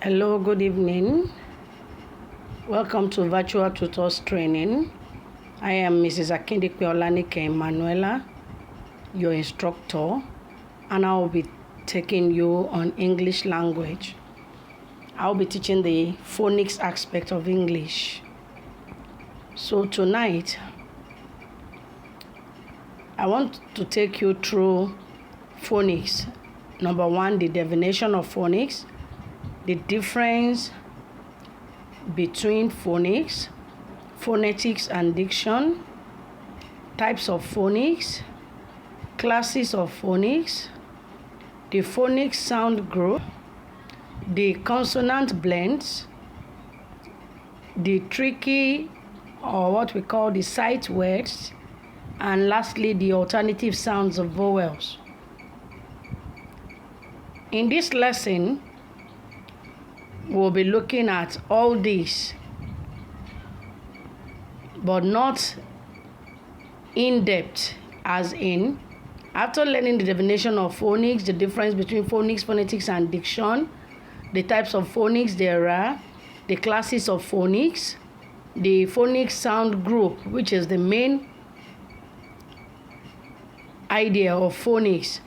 Hello, good evening. Welcome to Virtual Tutors Training. I am Mrs. Akindikwe Olanike Emanuela, your instructor, and I will be taking you on English language. I will be teaching the phonics aspect of English. So tonight, I want to take you through phonics. Number one, the definition of phonics, the difference between phonics, phonetics and diction, types of phonics, classes of phonics, the phonics sound group, the consonant blends, the tricky or what we call the sight words, and lastly the alternative sounds of vowels. In this lesson, we'll be looking at all these, but not in depth, as in, after learning the definition of phonics, the difference between phonics, phonetics, and diction, the types of phonics there are, the classes of phonics, the phonics sound group, which is the main idea of phonics.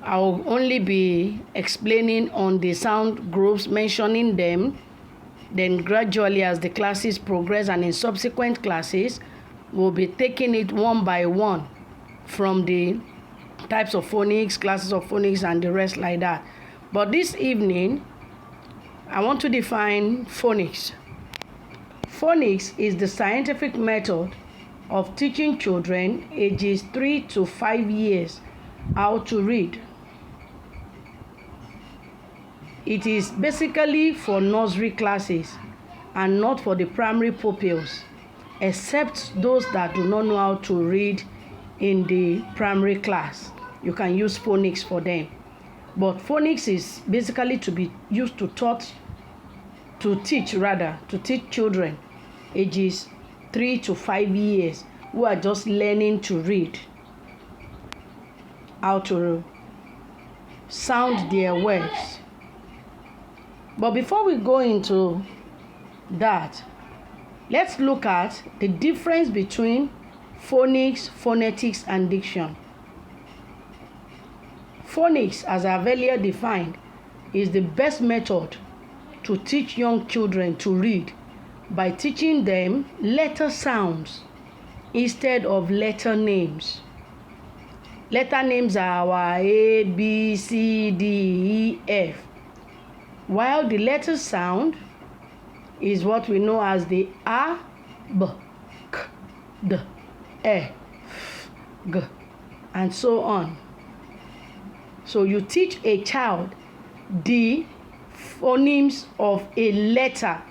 I will only be explaining on the sound groups, mentioning them. Then gradually as the classes progress and in subsequent classes, we'll be taking it one by one from the types of phonics, classes of phonics, and the rest like that. But this evening, I want to define phonics. Phonics is the scientific method of teaching children ages 3 to 5 years how to read. It is basically for nursery classes and not for the primary pupils, except those that do not know how to read in the primary class. You can use phonics for them. But phonics is basically to be used to teach children ages 3 to 5 years who are just learning to read, how to sound their words. But before we go into that, let's look at the difference between phonics, phonetics, and diction. Phonics, as I've earlier defined, is the best method to teach young children to read by teaching them letter sounds instead of letter names. Letter names are our A, B, C, D, E, F. While the letter sound is what we know as the A, B, K, D, E, F, G, and so on. So you teach a child the phonemes of a letter,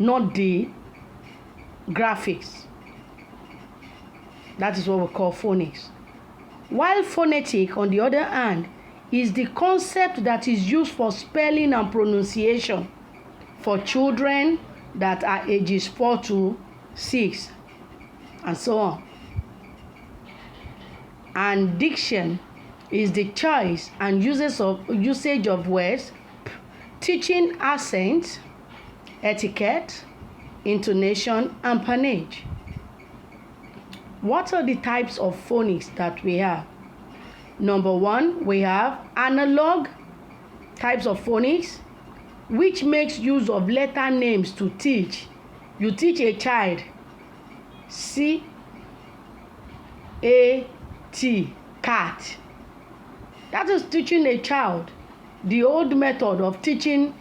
not the graphics. That is what we call phonics. While phonetic, on the other hand, is the concept that is used for spelling and pronunciation for children that are ages 4 to 6 and so on. And diction is the choice and usage of words, teaching accent, etiquette, intonation, and panache. What are the types of phonics that we have? Number one, we have analog types of phonics, which makes use of letter names to teach. You teach a child C, A, T, cat. That is teaching a child the old method of teaching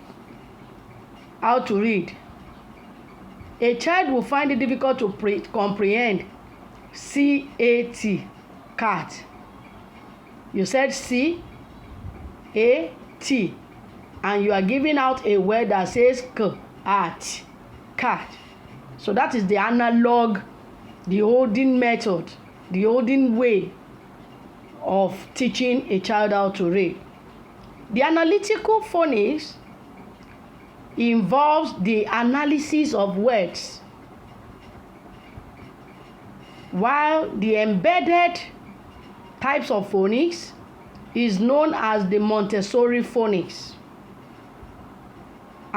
how to read. A child will find it difficult to comprehend C-A-T, cat. You said C-A-T, and you are giving out a word that says K-at, cat. So that is the analog, the olden method, the olden way of teaching a child how to read. The analytical phonics involves the analysis of words, while the embedded types of phonics is known as the Montessori phonics.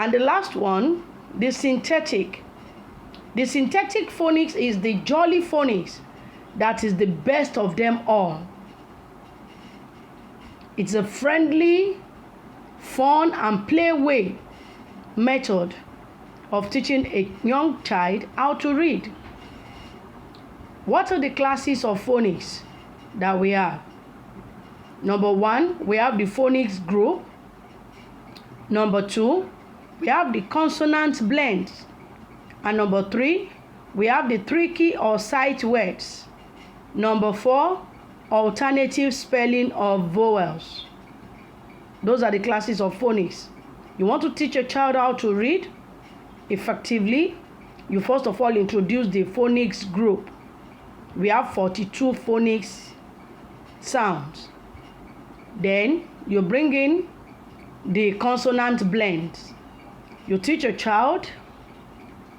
And the last one, the synthetic. The synthetic phonics is the jolly phonics that is the best of them all. It's a friendly, fun, and play way method of teaching a young child how to read. What are the classes of phonics that we have? Number 1, we have the phonics group. Number 2, we have the consonant blends. And number 3, we have the tricky or sight words. Number 4, alternative spelling of vowels. Those are the classes of phonics. You want to teach a child how to read effectively, you first of all introduce the phonics group. We have 42 phonics sounds. Then you bring in the consonant blends. You teach a child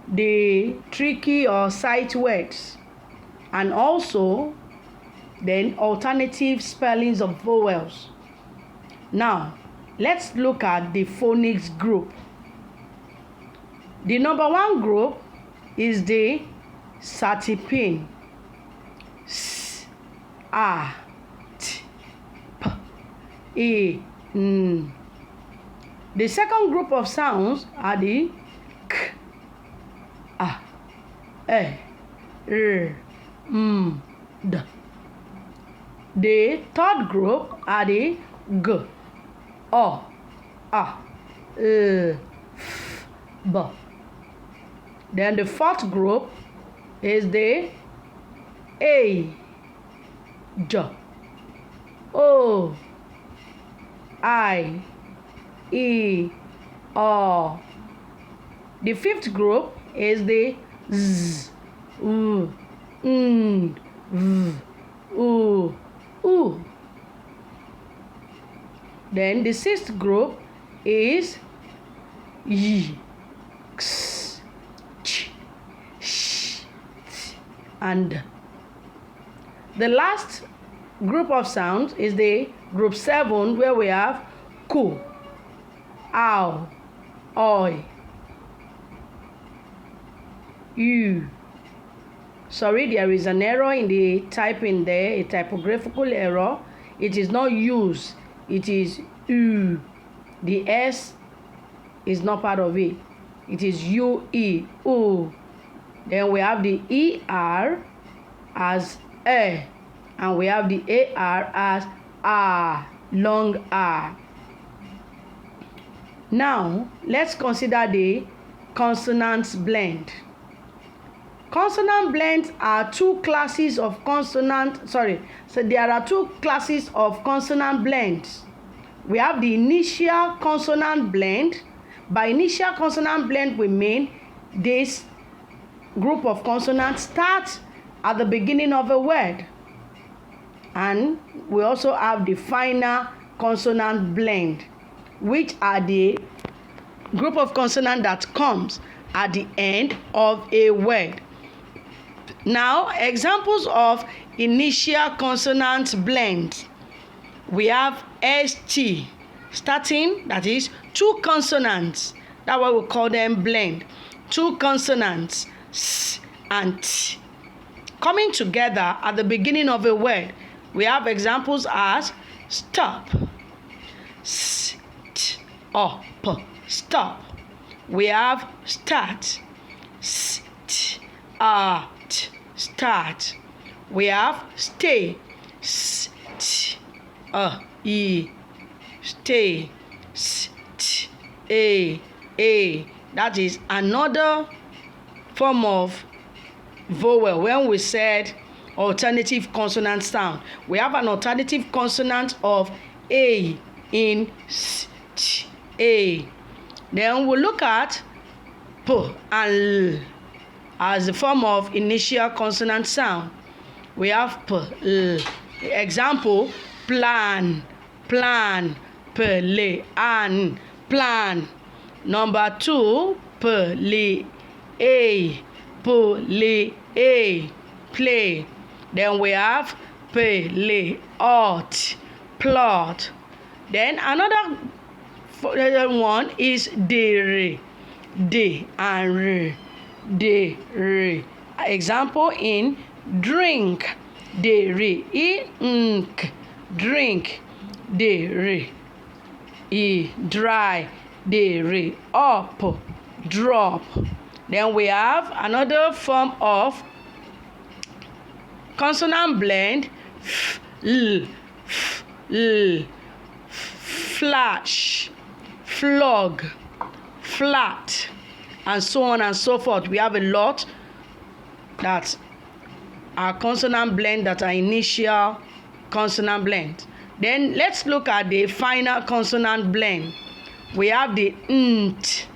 the tricky or sight words, and also then alternative spellings of vowels. Now let's look at the phonics group. The number 1 group is the Satipin. S, A, T, P, E, N. The second group of sounds are the K, A, E, R, M, D. The third group are the G, O, A, F, B. Then the fourth group is the A, J, O, I, E, O. The fifth group is the Z, U, N, V, U, U. Then the sixth group is Y, X, Ch, Sh, T, and D. The last group of sounds is the group 7, where we have Ku, Ow, Oi, U. Sorry, there is an error in the typing there, a typographical error. It is not use, it is U. The S is not part of it. It is UE, U. Then we have the ER as E, and we have the AR as R, long R. Now let's consider the consonant blend. Consonant blends are two classes of consonant, so there are two classes of consonant blends. We have the initial consonant blend. By initial consonant blend, we mean this group of consonants starts at the beginning of a word. And we also have the final consonant blend, which are the group of consonant that comes at the end of a word. Now, examples of initial consonant blends. We have ST, starting, that is, two consonants. That's why we call them blend. Two consonants, S and T, coming together at the beginning of a word. We have examples as stop, S, T, O, P, stop. We have start, S, T, A, T, start. We have stay, S, T, E, stay, S, T, A. That is another form of vowel. When we said alternative consonant sound, we have an alternative consonant of A in S, T, A. Then we look at P and L as a form of initial consonant sound. We have P, L. Example, plan, plan, play, and plan. Number 2, play, a, play. Then we have play, out, plot. Then another one is de and re. De re. Example in drink, de re. Ink, drink, de re. Dry, de re. Up, drop. Then we have another form of consonant blend, l, flash, flog, flat, and so on and so forth. We have a lot that are consonant blend, that are initial consonant blend. Then let's look at the final consonant blend. We have the nt,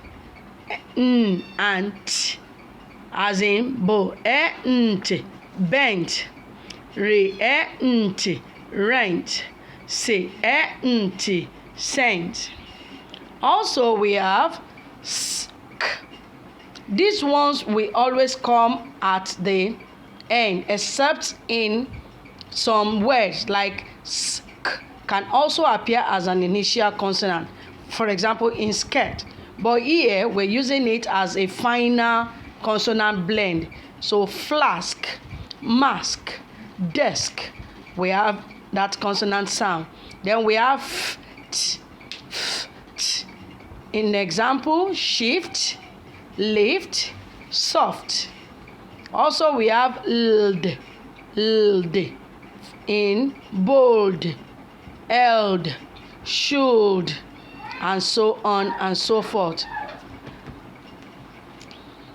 n and t, as in bo, nt, bent, re, nt, rent, se, nt, sent. Also we have sk. These ones will always come at the end, except in some words like sk can also appear as an initial consonant, for example in skirt, but here we're using it as a final consonant blend. So flask, mask, desk, we have that consonant sound. Then we have f, t. In example, shift, lift, soft. Also we have ld, in bold, eld, should, and so on and so forth.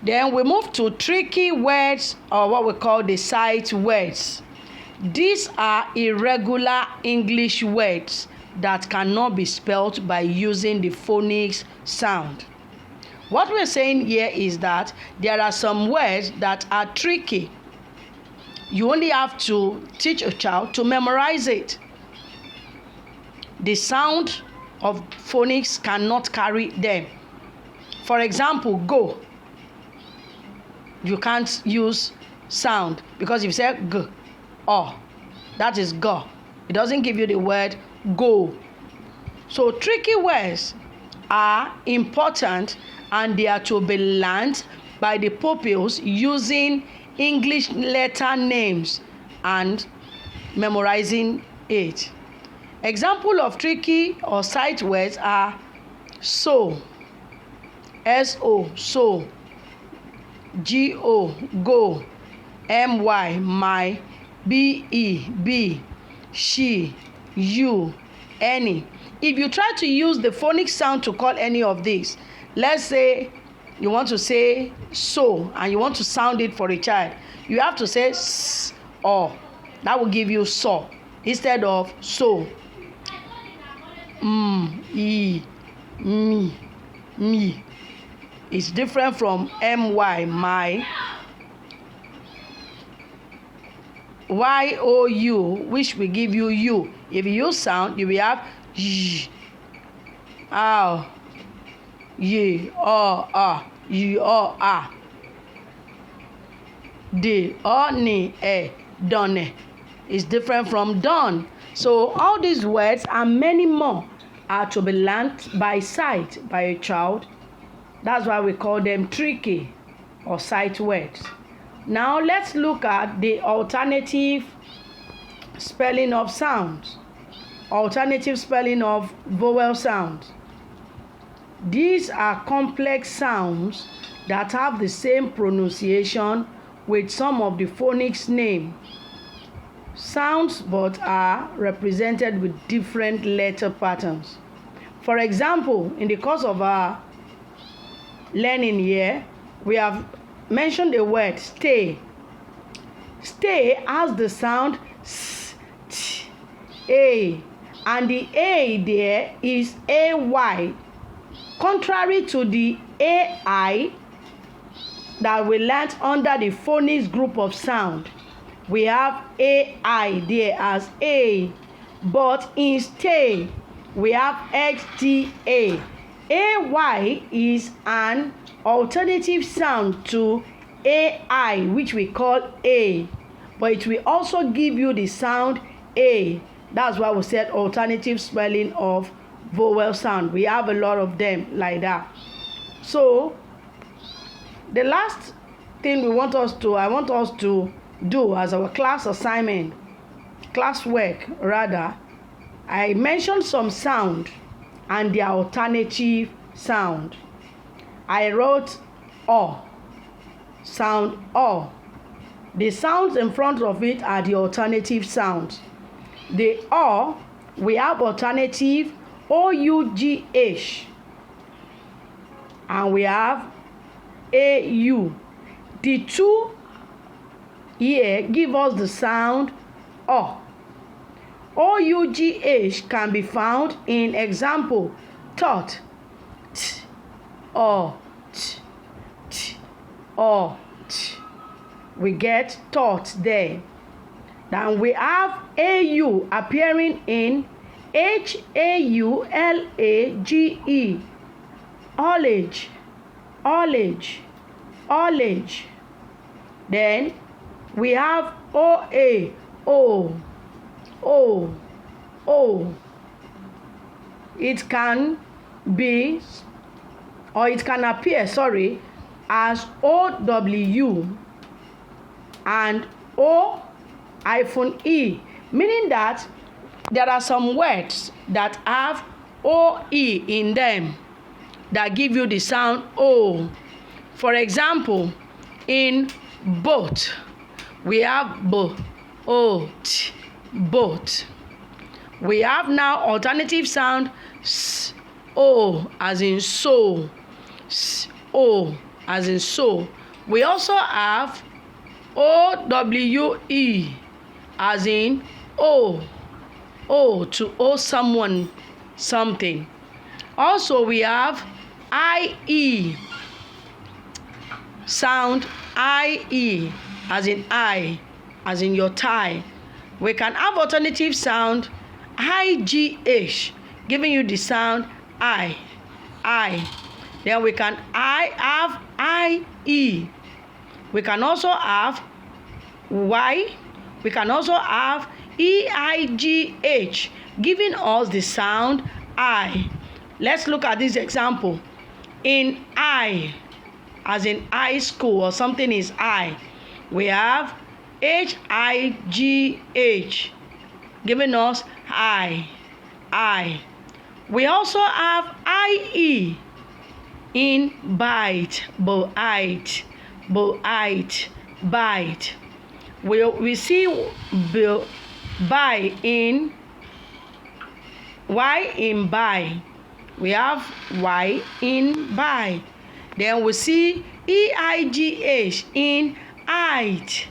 Then we move to tricky words, or what we call the sight words. These are irregular English words that cannot be spelled by using the phonics sound. What we're saying here is that there are some words that are tricky. You only have to teach a child to memorize it. The sound of phonics cannot carry them. For example, go. You can't use sound, because if you say g, oh, that is go. It doesn't give you the word go. So tricky words are important, and they are to be learned by the pupils using English letter names and memorizing it. Example of tricky or sight words are so, so, go, my, be, she, you, any. If you try to use the phonics sound to call any of these, let's say you want to say so and you want to sound it for a child, you have to say s, or that will give you so instead of so. Me. It's different from my. You, which will give you you. If you use sound, you will have y, ow, ye, or, you, or, de, or, ni, done. Is different from done. So all these words and many more are to be learned by sight by a child. That's why we call them tricky or sight words. Now let's look at the alternative spelling of sounds. Alternative spelling of vowel sounds. These are complex sounds that have the same pronunciation with some of the phonics name sounds, but are represented with different letter patterns. For example, in the course of our learning here, we have mentioned the word stay. Stay has the sound s, t, a, and the a there is ay, contrary to the ai that we learnt under the phonics group of sound. We have ai there as a, but in stay we have xta. Ay is an alternative sound to ai, which we call a, but it will also give you the sound a. That's why we said alternative spelling of vowel sound. We have a lot of them like that. So the last thing I want us to do as our class assignment, classwork rather, I mentioned some sound and their alternative sound. I wrote O, sound O. The sounds in front of it are the alternative sounds. The O, we have alternative O-U-G-H, and we have A-U. The two here give us the sound O. O-U-G-H can be found in example, thought, t, o, t, t, o, t. We get thought there. Then we have A-U appearing in H-A-U-L-A-G-E. Knowledge, knowledge, knowledge. Then we have O-A, O, O, O. It can be, or it can appear, as O-W and O-E, meaning that there are some words that have O-E in them that give you the sound O. For example, in boat, we have B-O-T, boat. We have now alternative sound S-O as in so, S-O as in so. We also have O-W-E as in O, O, to owe someone something. Also we have I-E, sound I-E as in I, as in your tie. We can have alternative sound I-G-H, giving you the sound I. Then we can have I-E. We can also have Y. We can also have E-I-G-H, giving us the sound I. Let's look at this example. In I, as in high school or something is I, we have H-I-G-H, giving us I. We also have I-E in bite, bite. We see buy in Y in buy. We have Y in buy. Then we see E-I-G-H in height.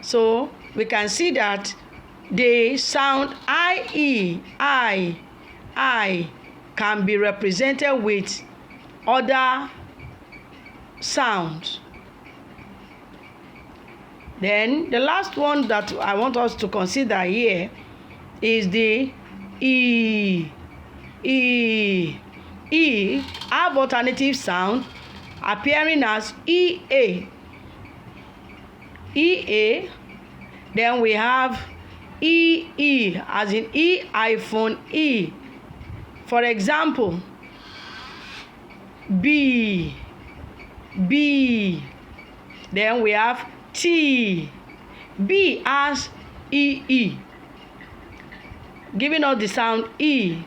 So we can see that the sound I-E, I, can be represented with other sounds. Then the last one that I want us to consider here is the E. E have alternative sound appearing as E-A. Then we have E-E as in E-E. For example, B. Then we have T. B as E-E, giving us the sound E.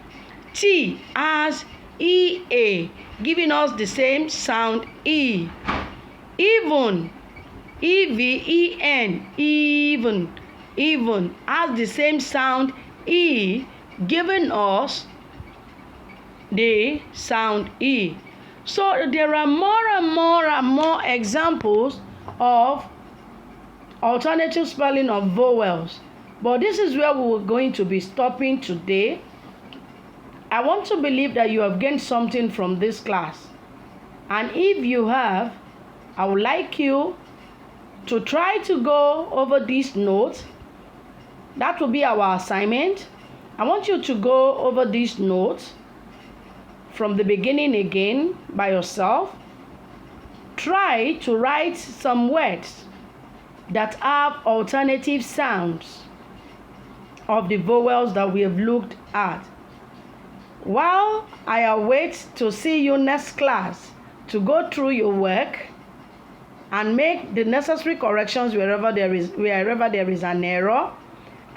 T as E-A, giving us the same sound E. Even, E-V-E-N, even has the same sound E, giving us the sound E. So there are more and more examples of alternative spelling of vowels, but this is where we're going to be stopping today. I want to believe that you have gained something from this class, and if you have, I would like you to try to go over these notes. That will be our assignment. I want you to go over these notes from the beginning again by yourself. Try to write some words that have alternative sounds. of the vowels that we have looked at. While I await to see you next class to go through your work and make the necessary corrections wherever there is an error,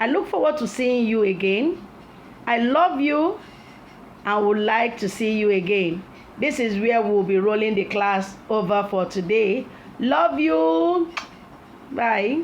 I look forward to seeing you again. I love you and would like to see you again. This is where we'll be rolling the class over for today. Love you. Bye.